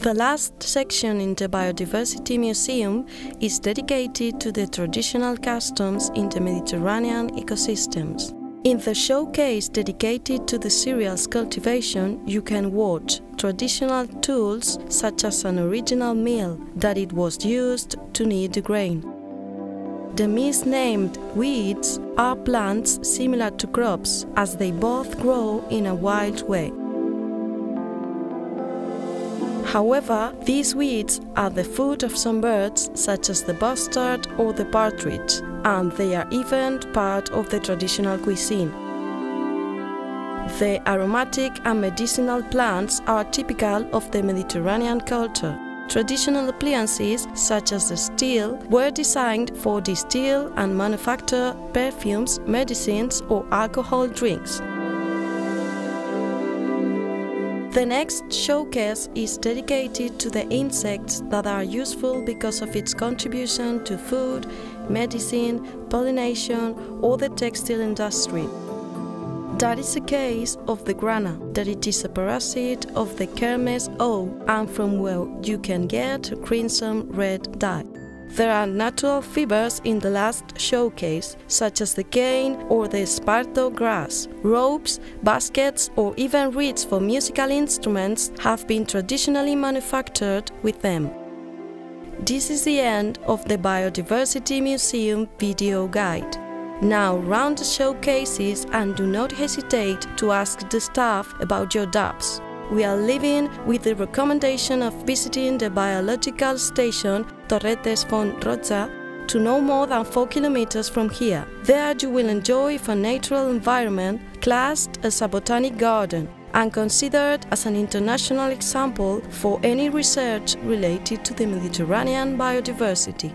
The last section in the Biodiversity Museum is dedicated to the traditional customs in the Mediterranean ecosystems. In the showcase dedicated to the cereals cultivation, you can watch traditional tools such as an original mill that it was used to knead the grain. The misnamed weeds are plants similar to crops as they both grow in a wild way. However, these weeds are the food of some birds such as the bustard or the partridge, and they are even part of the traditional cuisine. The aromatic and medicinal plants are typical of the Mediterranean culture. Traditional appliances such as the steel were designed for distill and manufacture perfumes, medicines or alcohol drinks. The next showcase is dedicated to the insects that are useful because of its contribution to food, medicine, pollination or the textile industry. That is the case of the grana, that it is a parasite of the Kermes owl and from where you can get a crimson red dye. There are natural fibers in the last showcase, such as the cane or the esparto grass. Ropes, baskets or even reeds for musical instruments have been traditionally manufactured with them. This is the end of the Biodiversity Museum video guide. Now round the showcases and do not hesitate to ask the staff about your doubts. We are leaving with the recommendation of visiting the biological station Torretes Font Roja to no more than 4 kilometers from here. There you will enjoy a natural environment classed as a botanic garden and considered as an international example for any research related to the Mediterranean biodiversity.